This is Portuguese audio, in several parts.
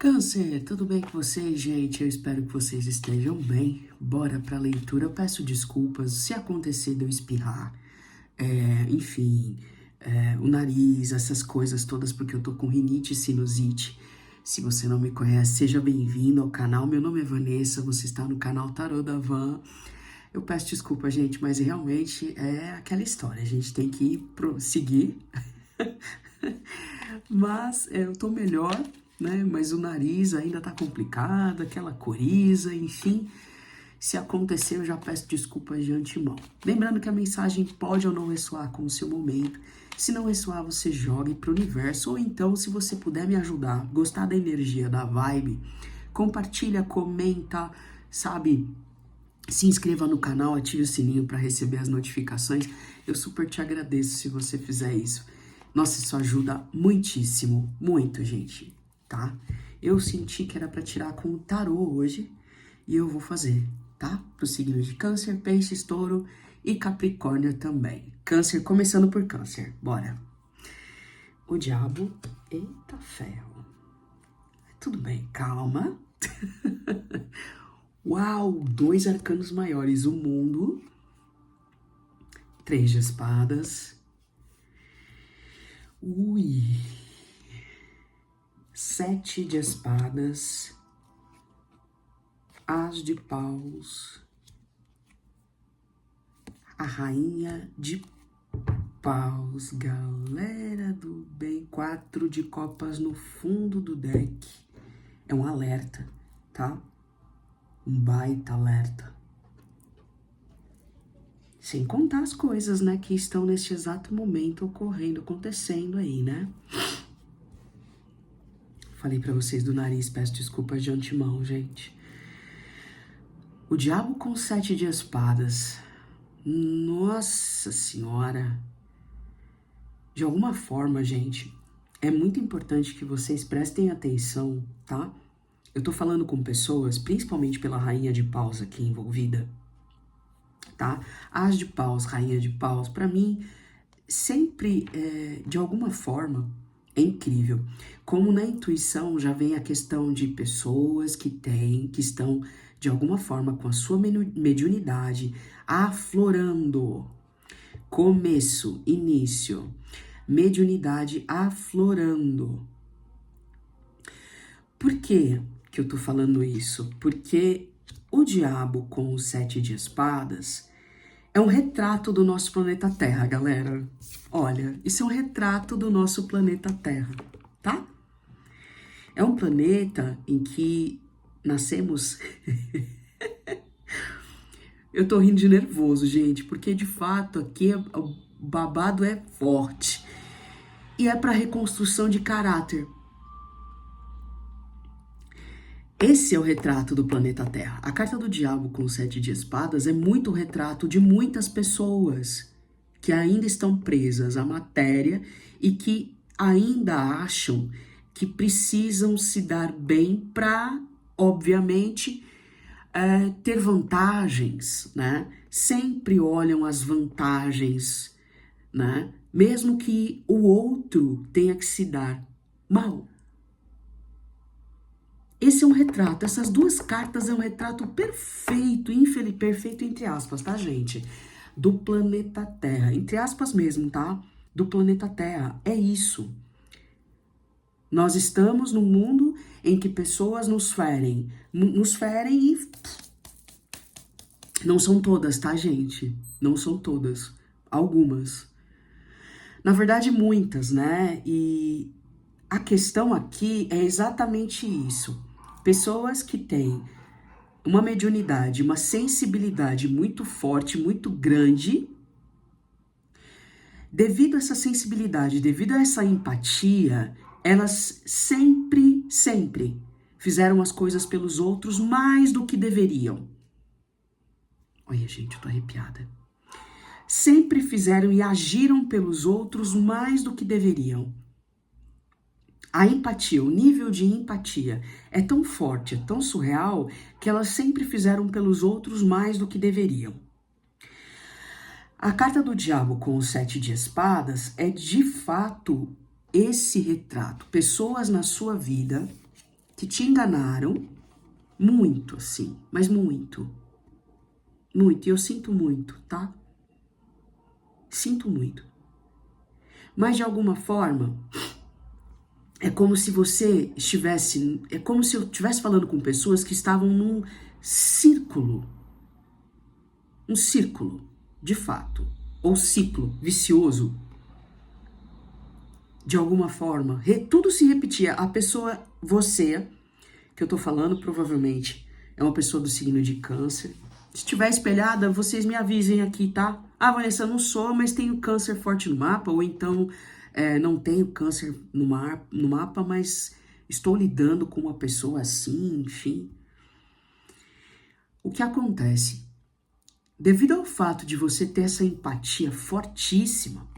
Câncer, tudo bem com vocês, gente? Eu espero que vocês estejam bem. Bora pra leitura. Eu peço desculpas se acontecer de eu espirrar, enfim, o nariz, essas coisas todas, porque eu tô com rinite e sinusite. Se você não me conhece, seja bem-vindo ao canal. Meu nome é Vanessa, você está no canal Tarô da Van. Eu peço desculpa, gente, mas realmente é aquela história. A gente tem que seguir. Mas eu tô melhor, né? Mas o nariz ainda tá complicado, aquela coriza, enfim. Se acontecer, eu já peço desculpas de antemão. Lembrando que a mensagem pode ou não ressoar com o seu momento. Se não ressoar, você jogue pro universo. Ou então, se você puder me ajudar, gostar da energia, da vibe, compartilha, comenta, sabe? Se inscreva no canal, ative o sininho para receber as notificações. Eu super te agradeço se você fizer isso. Nossa, isso ajuda muitíssimo, muito, gente, tá? Eu senti que era para tirar com o tarô hoje e eu vou fazer, tá? Para os signos de Câncer, Peixes, Touro e Capricórnio também. Câncer, começando por Câncer, bora. O diabo, eita ferro. Tudo bem, calma. Uau, 2 arcanos maiores, o mundo, 3 de espadas, 7 de espadas, as de paus, a rainha de paus, galera do bem, 4 de copas no fundo do deck, é um alerta, tá? Um baita alerta. Sem contar as coisas, né, que estão neste exato momento ocorrendo, acontecendo aí, né? Falei pra vocês do nariz, peço desculpas de antemão, gente. O diabo com 7 de espadas. Nossa senhora. De alguma forma, gente, é muito importante que vocês prestem atenção, tá? Eu tô falando com pessoas, principalmente pela rainha de paus aqui envolvida, tá? As de paus, rainha de paus, pra mim, sempre, de alguma forma, é incrível. Como na intuição já vem a questão de pessoas que estão, de alguma forma, com a sua mediunidade, aflorando. Começo, início, mediunidade aflorando. Por que eu tô falando isso? Porque o diabo com os 7 de espadas é um retrato do nosso planeta Terra, galera. Olha, isso é um retrato do nosso planeta Terra, tá? É um planeta em que nascemos... Eu tô rindo de nervoso, gente, porque de fato aqui o babado é forte. E é para reconstrução de caráter. Esse é o retrato do planeta Terra. A carta do diabo com 7 de espadas é muito o retrato de muitas pessoas que ainda estão presas à matéria e que ainda acham que precisam se dar bem para, obviamente, ter vantagens, né? Sempre olham as vantagens, né? Mesmo que o outro tenha que se dar mal. Esse é um retrato, essas duas cartas é um retrato perfeito, perfeito entre aspas, tá, gente? Do planeta Terra, entre aspas mesmo, tá? Do planeta Terra, é isso. Nós estamos num mundo em que pessoas nos ferem e... Não são todas, tá, gente? Não são todas, algumas. Na verdade, muitas, né? E a questão aqui é exatamente isso. Pessoas que têm uma mediunidade, uma sensibilidade muito forte, muito grande, devido a essa sensibilidade, devido a essa empatia, elas sempre fizeram as coisas pelos outros mais do que deveriam. Olha, gente, eu tô arrepiada. Sempre fizeram e agiram pelos outros mais do que deveriam. A empatia, o nível de empatia é tão forte, é tão surreal, que elas sempre fizeram pelos outros mais do que deveriam. A carta do diabo com os 7 de espadas é de fato esse retrato. Pessoas na sua vida que te enganaram muito, assim, mas muito. Muito, e eu sinto muito, tá? Sinto muito. Mas de alguma forma, é como se você estivesse, é como se eu estivesse falando com pessoas que estavam num círculo, um círculo, de fato, ou ciclo vicioso, de alguma forma, tudo se repetia. A pessoa, você, que eu tô falando, provavelmente é uma pessoa do signo de Câncer. Se estiver espelhada, vocês me avisem aqui, tá? Ah, Vanessa, eu não sou, mas tenho câncer forte no mapa, ou então não tenho câncer no mapa, mas estou lidando com uma pessoa assim, enfim. O que acontece? Devido ao fato de você ter essa empatia fortíssima,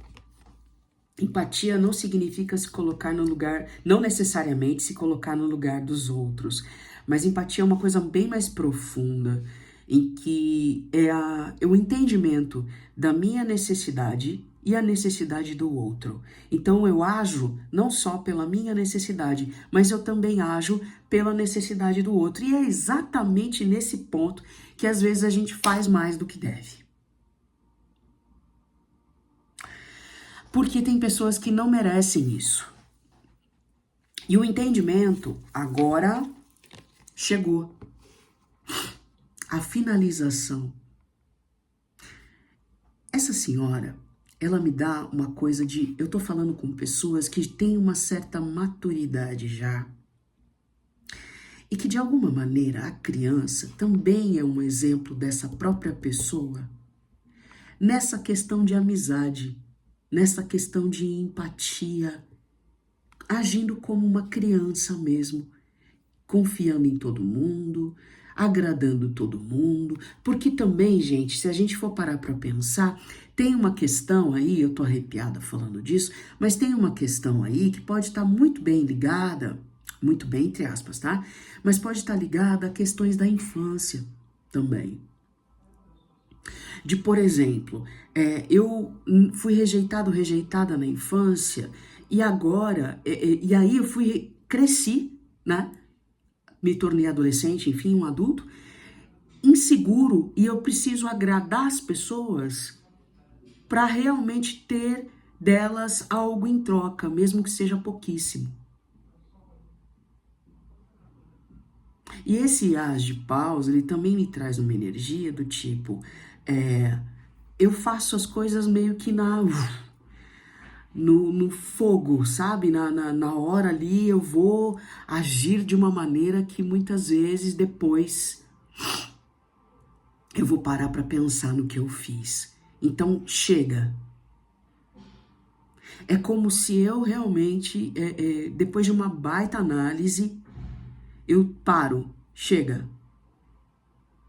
empatia não significa se colocar no lugar, não necessariamente se colocar no lugar dos outros, mas empatia é uma coisa bem mais profunda, em que é o entendimento da minha necessidade e a necessidade do outro. Então eu ajo não só pela minha necessidade, mas eu também ajo pela necessidade do outro. E é exatamente nesse ponto que às vezes a gente faz mais do que deve. Porque tem pessoas que não merecem isso. E o entendimento agora chegou. A finalização. Essa senhora, ela me dá uma coisa de... Eu tô falando com pessoas que têm uma certa maturidade já. E que de alguma maneira a criança também é um exemplo dessa própria pessoa. Nessa questão de amizade, nessa questão de empatia, agindo como uma criança mesmo, confiando em todo mundo, agradando todo mundo, porque também, gente, se a gente for parar para pensar, tem uma questão aí, eu tô arrepiada falando disso, mas tem uma questão aí que pode estar muito bem ligada, muito bem entre aspas, tá? Mas pode estar ligada a questões da infância também. De, por exemplo, eu fui rejeitada na infância e agora, e aí eu cresci, né? Me tornei adolescente, enfim, um adulto, inseguro, e eu preciso agradar as pessoas para realmente ter delas algo em troca, mesmo que seja pouquíssimo. E esse as de paus, ele também me traz uma energia do tipo, eu faço as coisas meio que no fogo, sabe? Na hora ali eu vou agir de uma maneira que muitas vezes depois eu vou parar para pensar no que eu fiz. Então chega. É como se eu realmente, depois de uma baita análise, eu paro, chega.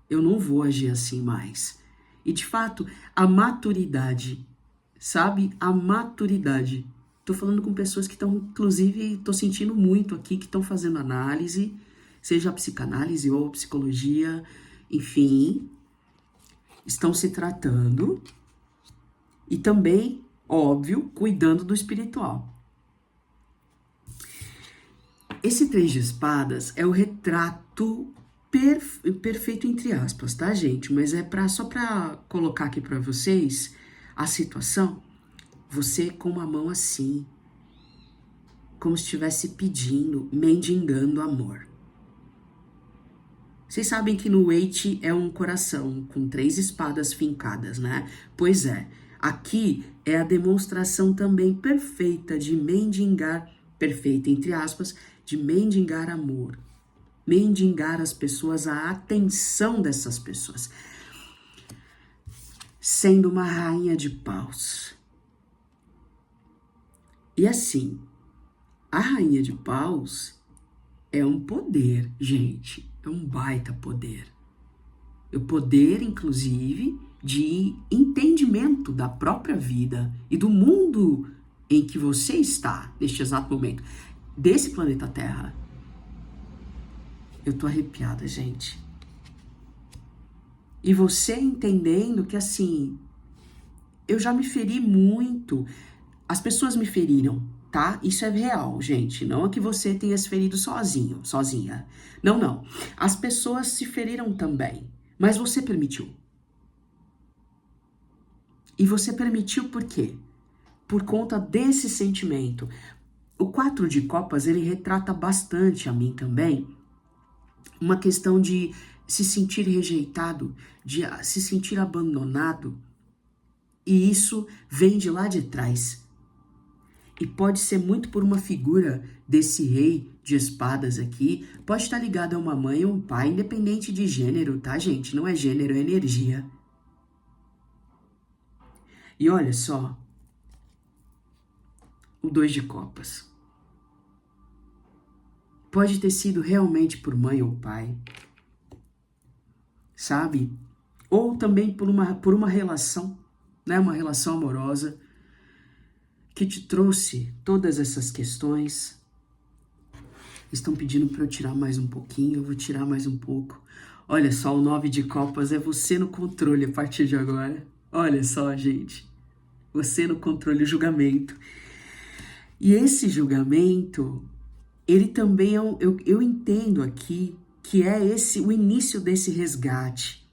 Eu não vou agir assim mais. E de fato, a maturidade, sabe? A maturidade. Tô falando com pessoas que estão, inclusive, tô sentindo muito aqui, que estão fazendo análise, seja a psicanálise ou a psicologia, enfim, estão se tratando e também, óbvio, cuidando do espiritual. Esse 3 de espadas é o retrato perfeito entre aspas, tá, gente? Mas é só pra colocar aqui pra vocês a situação. Você com uma mão assim, como se estivesse pedindo, mendigando amor. Vocês sabem que no Eight é um coração com 3 espadas fincadas, né? Pois é, aqui é a demonstração também perfeita de mendigar, perfeita entre aspas, de mendigar amor. Mendigar as pessoas, a atenção dessas pessoas. Sendo uma rainha de paus. E assim, a rainha de paus é um poder, gente. É um baita poder. O poder, inclusive, de entendimento da própria vida e do mundo em que você está neste exato momento, desse planeta Terra. Eu tô arrepiada, gente. E você entendendo que, assim, eu já me feri muito. As pessoas me feriram, tá? Isso é real, gente. Não é que você tenha se ferido sozinho, sozinha. Não, não. As pessoas se feriram também, mas você permitiu. E você permitiu por quê? Por conta desse sentimento. O 4 de copas, ele retrata bastante a mim também, uma questão de se sentir rejeitado, de se sentir abandonado, e isso vem de lá de trás. E pode ser muito por uma figura desse rei de espadas aqui, pode estar ligado a uma mãe ou um pai, independente de gênero, tá, gente? Não é gênero, é energia. E olha só, o 2 de copas. Pode ter sido realmente por mãe ou pai, sabe? Ou também por uma relação, né? Uma relação amorosa que te trouxe todas essas questões. Estão pedindo para eu tirar mais um pouquinho, eu vou tirar mais um pouco. Olha só, o 9 de copas é você no controle a partir de agora. Olha só, gente. Você no controle, o julgamento. E esse julgamento, ele também eu entendo aqui que é o início desse resgate.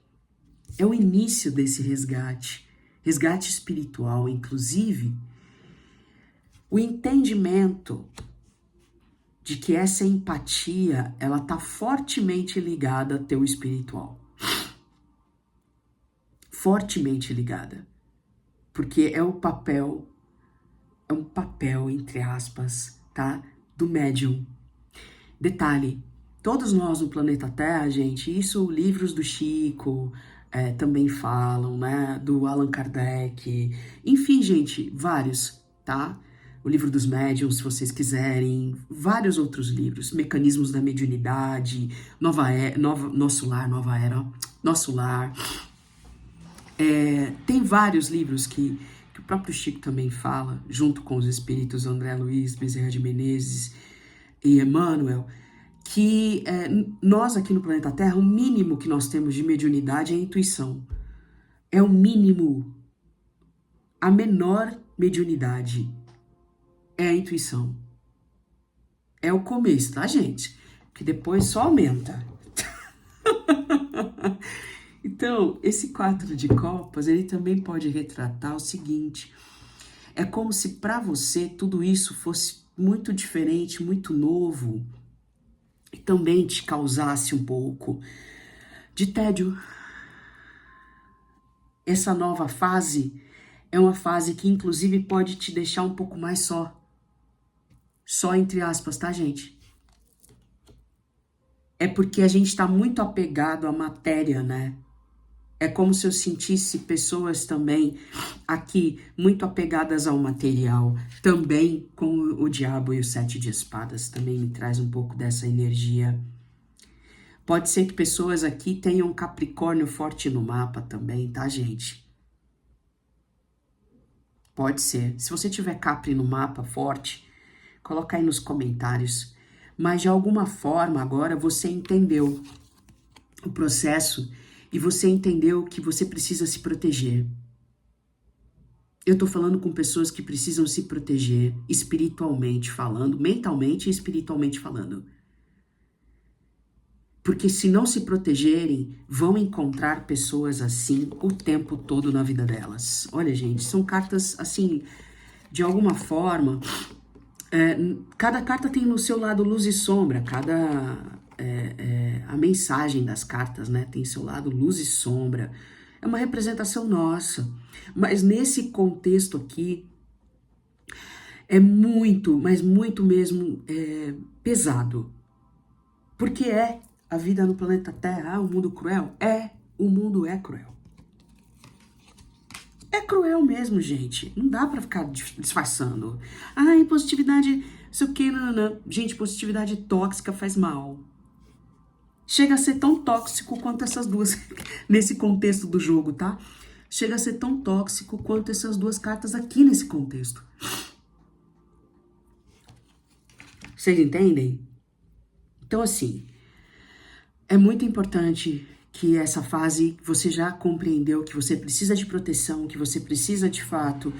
É o início desse resgate. Resgate espiritual, inclusive. O entendimento de que essa empatia, ela tá fortemente ligada ao teu espiritual. Fortemente ligada. Porque é um papel, entre aspas, tá? Do médium. Detalhe, todos nós no planeta Terra, gente, isso livros do Chico também falam, né? Do Allan Kardec. Enfim, gente, vários, tá? O livro dos médiuns, se vocês quiserem, vários outros livros, Mecanismos da Mediunidade, Nosso Lar, Nova Era, Nosso Lar. Tem vários livros que o próprio Chico também fala, junto com os espíritos André Luiz, Bezerra de Menezes e Emmanuel, que nós aqui no planeta Terra, o mínimo que nós temos de mediunidade é a intuição. É o mínimo, a menor mediunidade é a intuição. É o começo, tá, gente? Que depois só aumenta. Então, esse 4 de copas, ele também pode retratar o seguinte. É como se para você tudo isso fosse muito diferente, muito novo. E também te causasse um pouco de tédio. Essa nova fase é uma fase que inclusive pode te deixar um pouco mais só. Só entre aspas, tá, gente? É porque a gente está muito apegado à matéria, né? É como se eu sentisse pessoas também aqui muito apegadas ao material. Também com o diabo e o 7 de espadas também me traz um pouco dessa energia. Pode ser que pessoas aqui tenham um Capricórnio forte no mapa também, tá, gente? Pode ser. Se você tiver Capri no mapa forte, coloca aí nos comentários. Mas de alguma forma agora você entendeu o processo e você entendeu que você precisa se proteger. Eu tô falando com pessoas que precisam se proteger espiritualmente falando, mentalmente e espiritualmente falando. Porque se não se protegerem, vão encontrar pessoas assim o tempo todo na vida delas. Olha, gente, são cartas assim, de alguma forma, cada carta tem no seu lado luz e sombra, a mensagem das cartas, né, tem seu lado luz e sombra. É uma representação nossa. Mas nesse contexto aqui, é muito, mas muito mesmo pesado. Porque a vida no planeta Terra, um mundo cruel? O mundo é cruel. É cruel mesmo, gente. Não dá pra ficar disfarçando. Ai, positividade, sei o que, não. Gente, positividade tóxica faz mal. Chega a ser tão tóxico quanto essas duas, nesse contexto do jogo, tá? Chega a ser tão tóxico quanto essas duas cartas aqui nesse contexto. Vocês entendem? Então, assim, é muito importante que essa fase você já compreendeu que você precisa de proteção, que você precisa, de fato,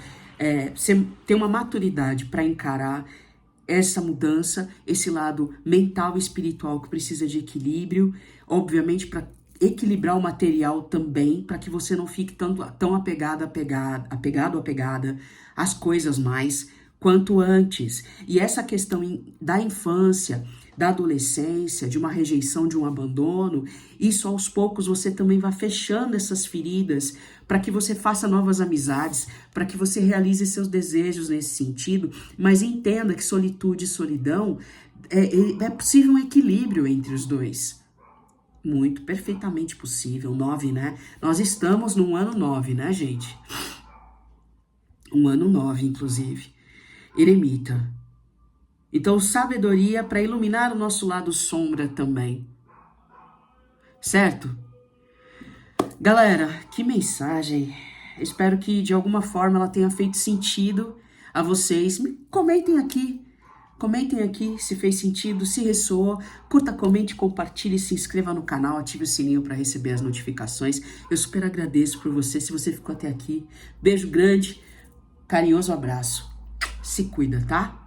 você ter uma maturidade para encarar essa mudança, esse lado mental e espiritual que precisa de equilíbrio, obviamente para equilibrar o material também, para que você não fique tão apegado às coisas mais quanto antes. E essa questão da infância, da adolescência, de uma rejeição, de um abandono, isso aos poucos você também vai fechando essas feridas para que você faça novas amizades, para que você realize seus desejos nesse sentido, mas entenda que solitude e solidão é possível um equilíbrio entre os dois. Muito, perfeitamente possível. 9, né? Nós estamos no ano 9, né, gente? Um ano 9, inclusive. Eremita. Então, sabedoria para iluminar o nosso lado sombra também. Certo? Galera, que mensagem. Espero que de alguma forma ela tenha feito sentido a vocês. Comentem aqui se fez sentido, se ressoou. Curta, comente, compartilhe, se inscreva no canal, ative o sininho para receber as notificações. Eu super agradeço por você, se você ficou até aqui. Beijo grande, carinhoso abraço. Se cuida, tá?